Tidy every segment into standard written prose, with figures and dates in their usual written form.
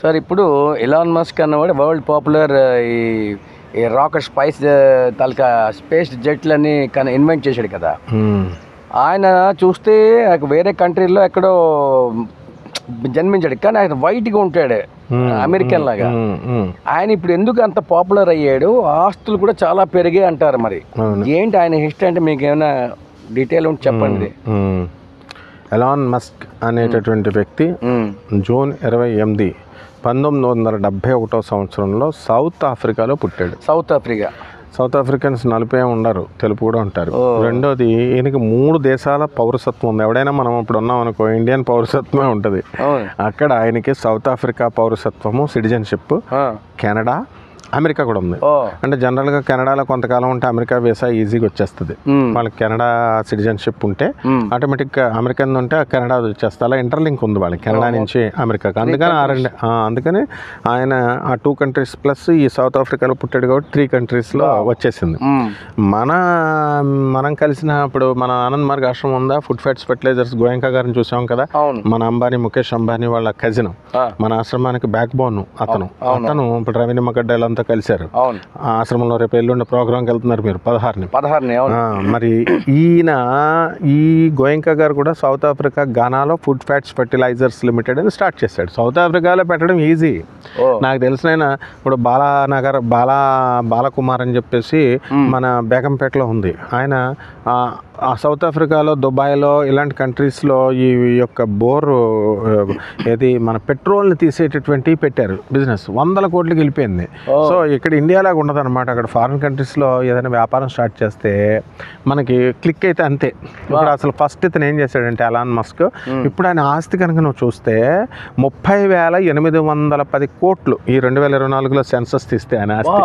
Sir ఇప్పుడు Elon Musk అన్నవాడు world popular ఈ రాకెట్ తాలూకా స్పేస్ జెట్లని ఇన్వెంట్ చేశాడు కదా. ఆయన చూస్తే వేరే కంట్రీలో ఎక్కడో జన్మించాడు, కానీ ఆయన వైట్గా ఉంటాడు, అమెరికన్ లాగా. ఆయన ఇప్పుడు ఎందుకు అంత పాపులర్ అయ్యాడు? ఆస్తులు కూడా చాలా పెరిగాయి అంటారు. మరి ఏంటి ఆయన హిస్టరీ? అంటే మీకు ఏమైనా డీటెయిల్ ఉంటే చెప్పండి. ఎలాన్ మస్క్ అనేటటువంటి వ్యక్తి జూన్ 28, 1971 సంవత్సరంలో సౌత్ ఆఫ్రికాలో పుట్టాడు. సౌత్ ఆఫ్రికన్స్ నలుపే ఉండరు, తెలుపు కూడా ఉంటారు. రెండోది, ఈయనకి 3 దేశాల పౌరసత్వం ఉంది. ఎవడైనా మనం ఇప్పుడు ఉన్నాం అనుకో, ఇండియన్ పౌరసత్వమే ఉంటుంది. అక్కడ ఆయనకి సౌత్ ఆఫ్రికా పౌరసత్వము, సిటిజన్షిప్, కెనడా, అమెరికా కూడా ఉంది. అంటే జనరల్గా కెనడాలో కొంతకాలం ఉంటే అమెరికా వీసా ఈజీగా వచ్చేస్తుంది. వాళ్ళకి కెనడా సిటిజన్షిప్ ఉంటే ఆటోమేటిక్గా అమెరికన్ ఉంటే కెనడా వచ్చేస్తుంది. అలా ఇంటర్లింక్ ఉంది వాళ్ళకి కెనడా నుంచి అమెరికాకి. అందుకని ఆయన ఆ 2 కంట్రీస్ ప్లస్ ఈ సౌత్ ఆఫ్రికాలో పుట్టాడు కాబట్టి 3 కంట్రీస్లో వచ్చేసింది. మనం కలిసినప్పుడు మన ఆనంద్ మార్గ్ ఆశ్రమం ఉందా, ఫుడ్ ఫ్యాట్స్ ఫెర్టిలైజర్స్ గోయంకా గారిని చూసాం కదా. మన అంబానీ, ముఖేష్ అంబానీ వాళ్ళ కజిన్, మన ఆశ్రమానికి బ్యాక్ బోన్ అతను ఇప్పుడు రవీంద్ర మగడ్డలంతా కలిశారు ఆశ్రమంలో. రేపు ఎల్లుండి ప్రోగ్రామ్కి వెళ్తున్నారు మీరు 16ని. మరి ఈ గోయంకా గారు కూడా సౌత్ ఆఫ్రికా గానాలో ఫుడ్ ఫ్యాట్స్ ఫెర్టిలైజర్స్ లిమిటెడ్ అని స్టార్ట్ చేశాడు. సౌత్ ఆఫ్రికాలో పెట్టడం ఈజీ. నాకు తెలిసిన ఇప్పుడు బాలకుమార్ అని చెప్పేసి మన బేగంపేటలో ఉంది. ఆయన సౌత్ ఆఫ్రికాలో, దుబాయ్లో ఇలాంటి కంట్రీస్లో ఈ యొక్క మన పెట్రోల్ని తీసేటటువంటి పెట్టారు బిజినెస్. 100 కోట్లకి వెళ్ళిపోయింది. సో ఇక్కడ ఇండియాలాగా ఉండదు అనమాట. అక్కడ ఫారిన్ కంట్రీస్లో ఏదైనా వ్యాపారం స్టార్ట్ చేస్తే మనకి క్లిక్ అయితే అంతే. ఇప్పుడు అసలు ఫస్ట్ ఇతను ఏం చేశాడంటే ఎలాన్ మస్క్, ఇప్పుడు ఆయన ఆస్తి కనుక నువ్వు చూస్తే 30,810 కోట్లు ఈ 2024లో సెన్సస్ తీస్తే ఆయన ఆస్తి.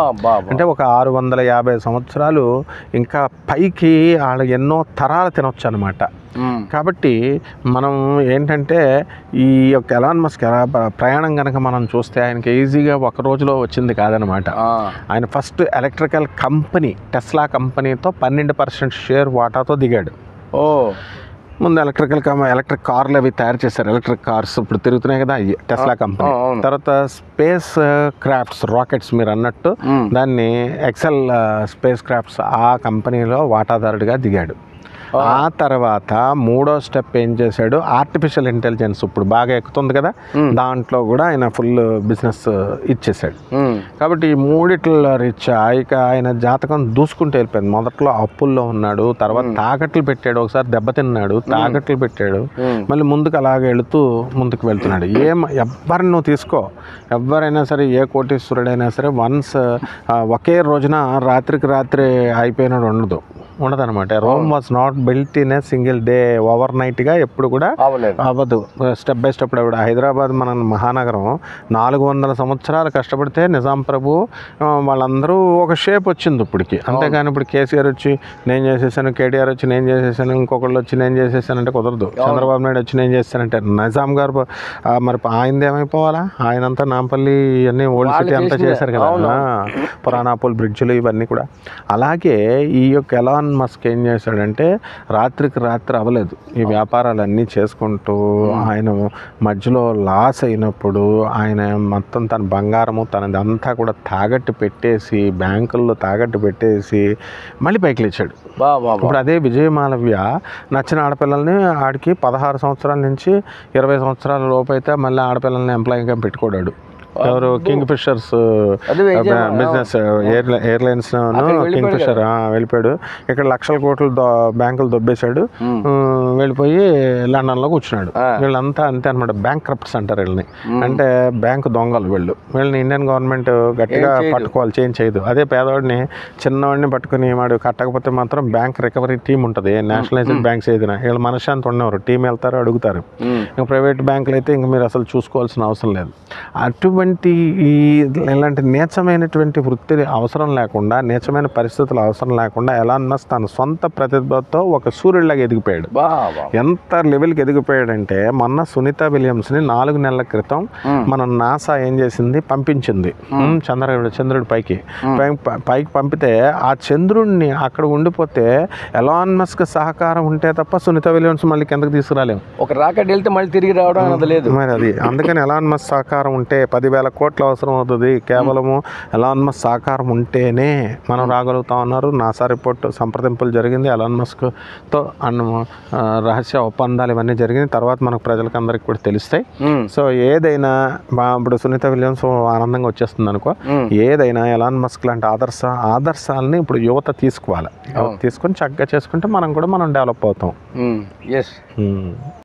అంటే ఒక 650 సంవత్సరాలు ఇంకా పైకి వాళ్ళ ఎన్నో తరాలు తినొచ్చు అనమాట. కాబట్టి మనం ఏంటంటే ఈ యొక్క ఎలాన్ మస్క్ ప్రయాణం కనుక మనం చూస్తే ఆయనకి ఈజీగా ఒక రోజులో వచ్చింది కాదనమాట. ఆయన ఫస్ట్ ఎలక్ట్రికల్ కంపెనీ టెస్లా కంపెనీతో 12% షేర్ వాటాతో దిగాడు. ముందు ఎలక్ట్రిక్ కార్లు అవి తయారు చేశారు. ఎలక్ట్రిక్ కార్స్ ఇప్పుడు తిరుగుతున్నాయి కదా, టెస్లా కంపెనీ. తర్వాత స్పేస్ క్రాఫ్ట్స్, రాకెట్స్ మీరు అన్నట్టు దాన్ని ఎక్సెల్ స్పేస్ క్రాఫ్ట్స్ ఆ కంపెనీలో వాటాదారుడిగా దిగాడు. ఆ తర్వాత 3వ స్టెప్ ఏం చేశాడు, ఆర్టిఫిషియల్ ఇంటెలిజెన్స్ ఇప్పుడు బాగా ఎక్కుతుంది కదా, దాంట్లో కూడా ఆయన ఫుల్ బిజినెస్ ఇచ్చేసాడు. కాబట్టి ఈ 3 రీత్యా ఇక ఆయన జాతకం దూసుకుంటూ వెళ్ళిపోయింది. మొదట్లో అప్పుల్లో ఉన్నాడు, తర్వాత తాకట్లు పెట్టాడు, ఒకసారి దెబ్బతిన్నాడు, తాకట్లు పెట్టాడు, మళ్ళీ ముందుకు అలాగే వెళుతూ ముందుకు వెళ్తున్నాడు. ఎవరిని నువ్వు తీసుకో, ఎవరైనా సరే, ఏ కోటీశ్వరుడైనా సరే వన్స్ ఒకే రోజున రాత్రికి రాత్రి అయిపోయినాడు ఉండదనమాట. Rome was not built in a single day, over నైట్గా ఎప్పుడు కూడా అవ్వదు. Step by step. ఇప్పుడు హైదరాబాద్ మన మహానగరం 400 సంవత్సరాలు కష్టపడితే నిజాం ప్రభు వాళ్ళందరూ ఒక షేప్ వచ్చింది ఇప్పటికి. అంతేగాని ఇప్పుడు కేసీఆర్ వచ్చి నేను చేసేసాను, కేటీఆర్ వచ్చి నేను చేసేసాను, ఇంకొకళ్ళు వచ్చి నేను చేసేసానంటే కుదరదు. చంద్రబాబు నాయుడు వచ్చి నేను చేస్తానంటే నిజాం గారు మరి ఆయనది ఏమైపోవాలా? ఆయనంతా నాంపల్లి ఇవన్నీ ఓల్డ్ సిటీ అంతా చేశారు కదా, పురాణాపూల్ బ్రిడ్జ్లు ఇవన్నీ కూడా. అలాగే ఈ యొక్క ఎలాన్ మస్క్ ఏం చేశాడంటే రాత్రికి రాత్రి అవ్వలేదు, ఈ వ్యాపారాలన్నీ చేసుకుంటూ ఆయన మధ్యలో లాస్ అయినప్పుడు ఆయన మొత్తం తన బంగారము తనది అంతా కూడా తాకట్టు పెట్టేసి, బ్యాంకుల్లో తాకట్టు పెట్టేసి మళ్ళీ పైకి లేచాడు. ఇప్పుడు అదే విజయమాలవ్య నచ్చిన ఆడపిల్లల్ని ఆడికి 16 సంవత్సరాల నుంచి 20 సంవత్సరాల లోపు అయితే మళ్ళీ ఆడపిల్లల్ని ఎంప్లాయీగా పెట్టుకోడాడు. ఎవరు? Kingfisher's business airlines Kingfisher వెళ్ళిపోయాడు. ఇక్కడ లక్షల కోట్లు బ్యాంకులు దొబ్బేశాడు, వెళ్ళిపోయి లండన్లో కూర్చున్నాడు. వీళ్ళంతా అంతే అనమాట, బ్యాంక్ క్రప్ట్స్ అంటారు వీళ్ళని. అంటే బ్యాంకు దొంగలు వీళ్ళని ఇండియన్ గవర్నమెంట్ గట్టిగా పట్టుకోవాలి, చేంజ్ చేయదు. అదే పేదవాడిని చిన్నవాడిని పట్టుకుని వాడు కట్టకపోతే మాత్రం బ్యాంక్ రికవరీ టీం ఉంటుంది. నేషనలైజ్డ్ బ్యాంక్స్ ఏదైనా వీళ్ళు మనశ్శాంతి ఉండేవారు, టీం వెళ్తారు, అడుగుతారు. ఇంకా ప్రైవేట్ బ్యాంకులు అయితే ఇంక మీరు అసలు చూసుకోవాల్సిన అవసరం లేదు. అటువంటి ఇలాంటి నీచమైనటువంటి వృత్తి అవసరం లేకుండా, నీచమైన పరిస్థితులు అవసరం లేకుండా ఎలాన్ మస్క్ తన సొంత ప్రతిభతో ఒక సూర్యుడిలాగా ఎదిగిపోయాడు. ఎంత లెవెల్కి ఎదిగిపోయాడంటే మొన్న సునీత విలియమ్స్ని 4 నెలల క్రితం మన నాసా ఏం చేసింది, పంపించింది చంద్రుడి పైకి పంపితే ఆ చంద్రుడిని అక్కడ ఉండిపోతే ఎలాన్ మస్క్ సహకారం ఉంటే తప్ప సునీత విలియమ్స్ మళ్ళీ కిందకి తీసుకురాలేము. ఒక రాకెట్ వెళ్తే మళ్ళీ తిరిగి రావడం అన్నది లేదు మరి అది. అందుకని ఎలాన్ మస్క్ సహకారం ఉంటే 10,000 కోట్లు అవసరం అవుతుంది. కేవలము ఎలాన్ మస్క్ సహకారం ఉంటేనే మనం రాగలుగుతాం అన్నారు. నాసా రిపోర్ట్ సంప్రదింపులు జరిగింది ఎలాన్ మస్క్తో రహస్య ఒప్పందాలు ఇవన్నీ జరిగింది. తర్వాత మనకు ప్రజలకు అందరికి కూడా తెలుస్తాయి. సో ఏదైనా ఇప్పుడు సునీత విలియమ్స్ ఆనందంగా వచ్చేస్తుంది అనుకో, ఏదైనా ఎలాన్ మస్క్ లాంటి ఆదర్శాలని ఇప్పుడు యువత తీసుకోవాలి. తీసుకొని చక్కగా చేసుకుంటే మనం డెవలప్ అవుతాం.